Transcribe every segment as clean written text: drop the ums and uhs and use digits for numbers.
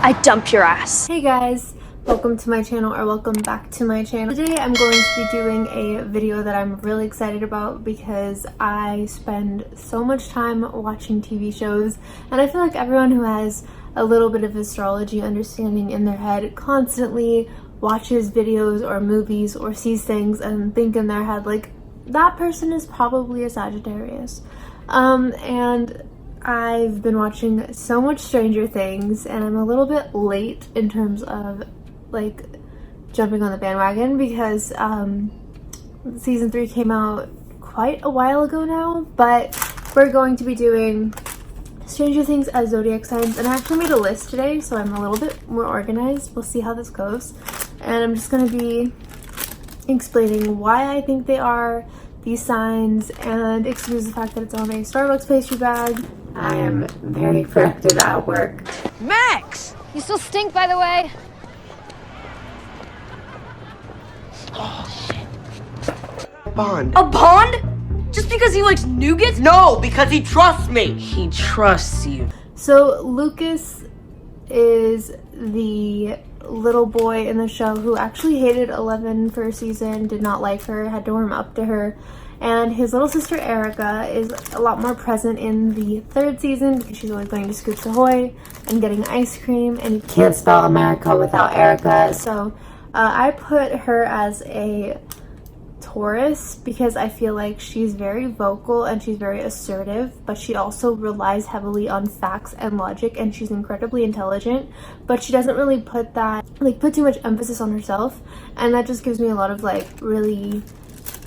I dump your ass. Hey guys, welcome to my channel, or welcome back to my channel. Today I'm going to be doing a video that I'm really excited about because I spend so much time watching TV shows, and I feel like everyone who has a little bit of astrology understanding in their head constantly watches videos or movies or sees things and think in their head like, that person is probably a Sagittarius. And I've been watching so much Stranger Things, and I'm a little bit late in terms of like jumping on the bandwagon because season 3 came out quite a while ago now, but we're going to be doing Stranger Things as zodiac signs, and I actually made a list today, so I'm a little bit more organized. We'll see how this goes, and I'm just going to be explaining why I think they are these signs, and excuse the fact that it's on a Starbucks pastry bag. I am very productive at work. Max! You still stink, by the way. Oh, shit. Bond. A bond? Just because he likes nougats? No, because he trusts me. He trusts you. So Lucas is the little boy in the show who actually hated Eleven for a season, did not like her, had to warm up to her. And his little sister Erica is a lot more present in the 3rd season because she's always going to Scoops Ahoy and getting ice cream, and you can't spell America without Erica. So I put her as a Taurus because I feel like she's very vocal and she's very assertive, but she also relies heavily on facts and logic, and she's incredibly intelligent, but she doesn't really put too much emphasis on herself, and that just gives me a lot of like really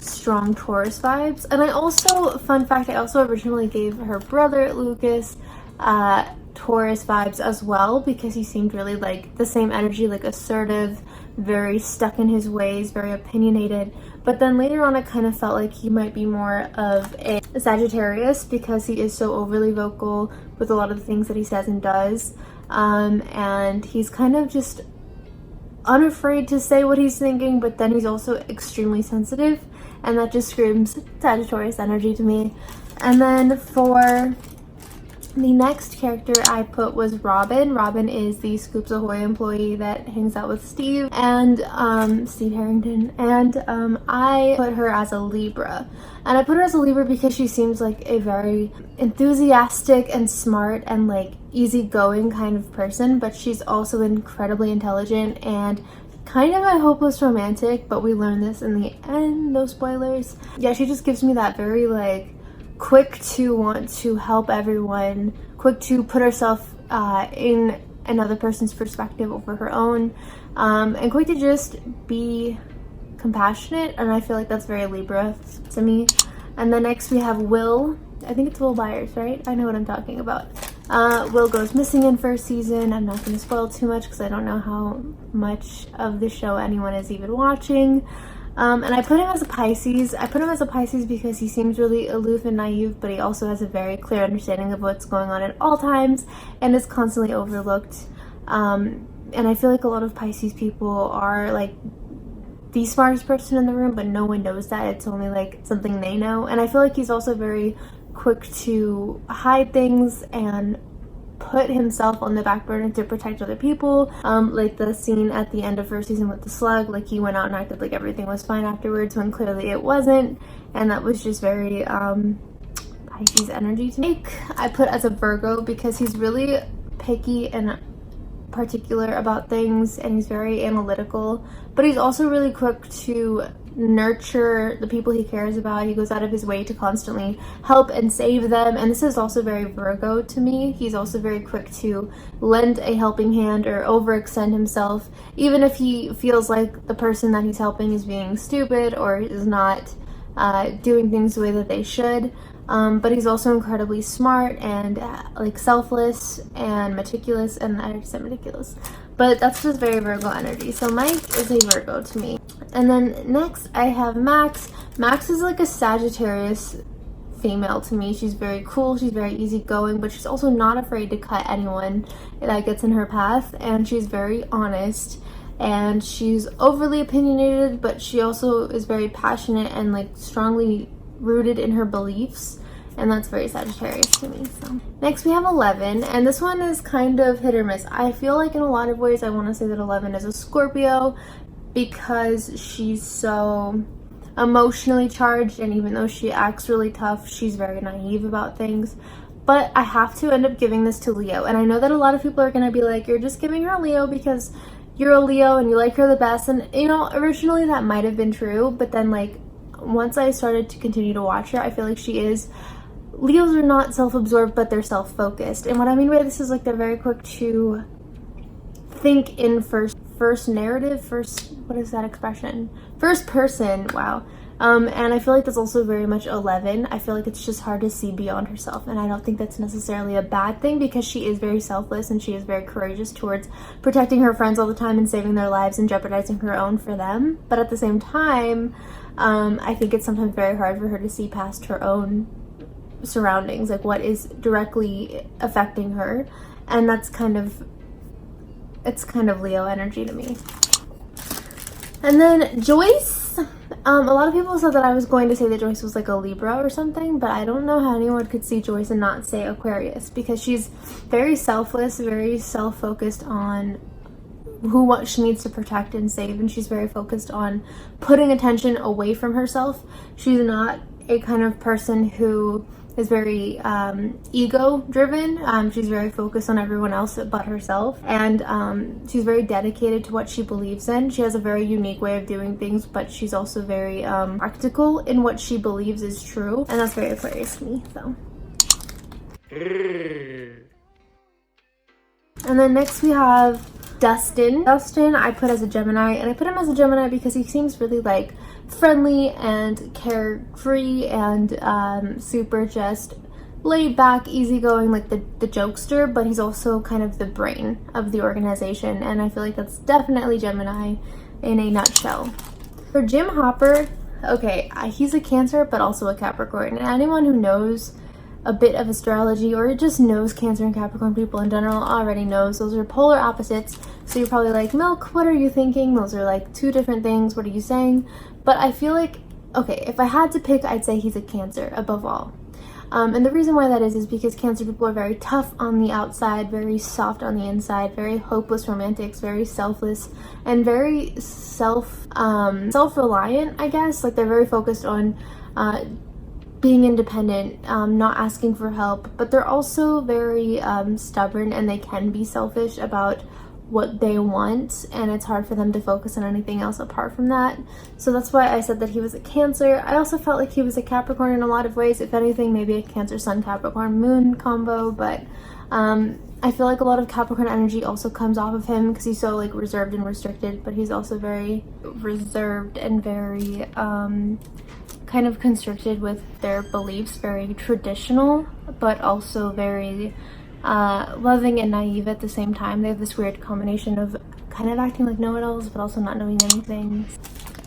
strong Taurus vibes. And I also, fun fact, I also originally gave her brother Lucas Taurus vibes as well because he seemed really like the same energy, like assertive, very stuck in his ways, very opinionated. But then later on I kind of felt like he might be more of a Sagittarius because he is so overly vocal with a lot of the things that he says and does, and he's kind of just unafraid to say what he's thinking, but then he's also extremely sensitive, and that just screams Sagittarius energy to me. And then for the next character I put was Robin. Robin is the Scoops Ahoy employee that hangs out with Steve and Steve Harrington, and I put her as a Libra. And I put her as a Libra because she seems like a very enthusiastic and smart and like easygoing kind of person, but she's also incredibly intelligent and kind of a hopeless romantic, but we learn this in the end, no spoilers. Yeah, she just gives me that very like quick to want to help everyone, quick to put herself in another person's perspective over her own, and quick to just be compassionate, and I feel like that's very Libra to me. And then next we have Will. I think it's Will Byers, right? I know what I'm talking about. Will goes missing in 1st season. I'm not going to spoil too much because I don't know how much of the show anyone is even watching. And I put him as a Pisces. I put him as a Pisces because he seems really aloof and naive, but he also has a very clear understanding of what's going on at all times and is constantly overlooked. And I feel like a lot of Pisces people are like the smartest person in the room, but no one knows that. It's only like something they know. And I feel like he's also very quick to hide things and put himself on the back burner to protect other people, like the scene at the end of 1st season with the slug. Like he went out and acted like everything was fine afterwards when clearly it wasn't, and that was just very Pisces energy to me. I put as a Virgo because he's really picky and particular about things, and he's very analytical, but he's also really quick to nurture the people he cares about. He goes out of his way to constantly help and save them, and this is also very Virgo to me. He's also very quick to lend a helping hand or overextend himself, even if he feels like the person that he's helping is being stupid or is not doing things the way that they should. But he's also incredibly smart and like selfless and meticulous, and I just said meticulous, but that's just very Virgo energy. So Mike is a Virgo to me. And then next I have Max. Max is like a Sagittarius female to me. She's very cool, she's very easygoing, but she's also not afraid to cut anyone that gets in her path, and she's very honest, and she's overly opinionated, but she also is very passionate and like strongly rooted in her beliefs. and that's very Sagittarius to me. So next we have 11, and this one is kind of hit or miss. I feel like in a lot of ways I want to say that 11 is a Scorpio because she's so emotionally charged, and even though she acts really tough, she's very naive about things. But I have to end up giving this to Leo, and I know that a lot of people are going to be like, you're just giving her a Leo because you're a Leo and you like her the best. And you know, originally that might have been true, but then like once I started to continue to watch her, I feel like she is. Leos are not self-absorbed, but they're self-focused. And what I mean by this is like they're very quick to think in first narrative, what is that expression? First person, wow. And I feel like that's also very much 11. I feel like it's just hard to see beyond herself, and I don't think that's necessarily a bad thing because she is very selfless and she is very courageous towards protecting her friends all the time and saving their lives and jeopardizing her own for them. But at the same time, I think it's sometimes very hard for her to see past her own surroundings, like what is directly affecting her, and it's kind of Leo energy to me. And then Joyce, a lot of people said that I was going to say that Joyce was like a Libra or something, but I don't know how anyone could see Joyce and not say Aquarius, because she's very selfless, very self-focused on what she needs to protect and save, and she's very focused on putting attention away from herself. She's not a kind of person who is very ego driven. She's very focused on everyone else but herself, and she's very dedicated to what she believes in. She has a very unique way of doing things, but she's also very practical in what she believes is true, and that's very Aquarius to me. So and then next we have Dustin. Dustin I put as a Gemini, and I put him as a Gemini because he seems really like friendly and carefree and super just laid back, easygoing, like the jokester, but he's also kind of the brain of the organization, and I feel like that's definitely Gemini in a nutshell. For Jim Hopper, okay, he's a Cancer but also a Capricorn, and anyone who knows a bit of astrology or just knows Cancer and Capricorn people in general already knows those are polar opposites. So you're probably like, Milk, what are you thinking? Those are like two different things. What are you saying? But I feel like, okay, if I had to pick, I'd say he's a Cancer above all. And the reason why that is because Cancer people are very tough on the outside, very soft on the inside, very hopeless romantics, very selfless, and very self-reliant, I guess. Like they're very focused on being independent, not asking for help, but they're also very stubborn, and they can be selfish about what they want, and it's hard for them to focus on anything else apart from that. So that's why I said that he was a Cancer. I also felt like he was a Capricorn in a lot of ways. If anything, maybe a Cancer Sun Capricorn Moon combo, but I feel like a lot of Capricorn energy also comes off of him because he's so like reserved and restricted, but he's also very reserved and very kind of constricted with their beliefs, very traditional, but also very loving and naive at the same time. They have this weird combination of kind of acting like know-it-alls but also not knowing anything.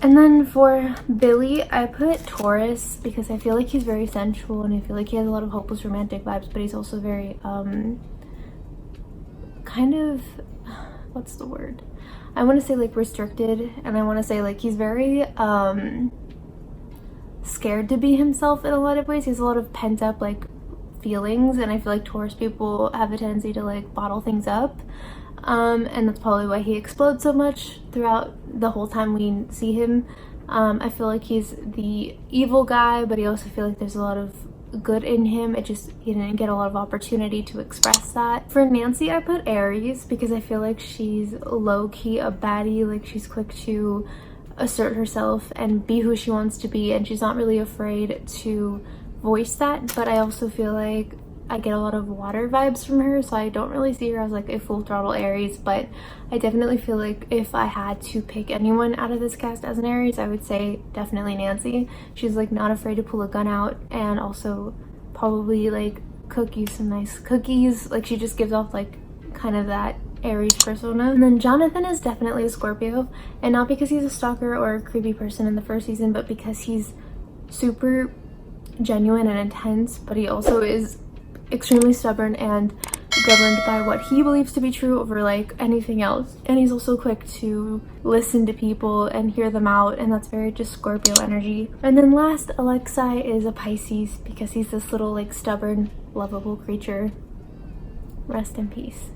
And then for Billy, I put Taurus because I feel like he's very sensual, and I feel like he has a lot of hopeless romantic vibes, but he's also very kind of, what's the word? I want to say like restricted, and I want to say like he's very scared to be himself in a lot of ways. He has a lot of pent up like feelings, and I feel like Taurus people have a tendency to like bottle things up, and that's probably why he explodes so much throughout the whole time we see him. I feel like he's the evil guy, but I also feel like there's a lot of good in him. It just, he didn't get a lot of opportunity to express that. For Nancy, I put Aries because I feel like she's low-key a baddie. Like she's quick to assert herself and be who she wants to be, and she's not really afraid to voice that. But I also feel like I get a lot of water vibes from her, so I don't really see her as like a full throttle Aries, but I definitely feel like if I had to pick anyone out of this cast as an Aries, I would say definitely Nancy. She's like not afraid to pull a gun out, and also probably like cook you some nice cookies. Like she just gives off like kind of that Aries persona. And then Jonathan is definitely a Scorpio, and not because he's a stalker or a creepy person in the first season, but because he's super genuine and intense, but he also is extremely stubborn and governed by what he believes to be true over like anything else. And he's also quick to listen to people and hear them out, and that's very just Scorpio energy. And then last, Alexei is a Pisces because he's this little like stubborn, lovable creature. Rest in peace.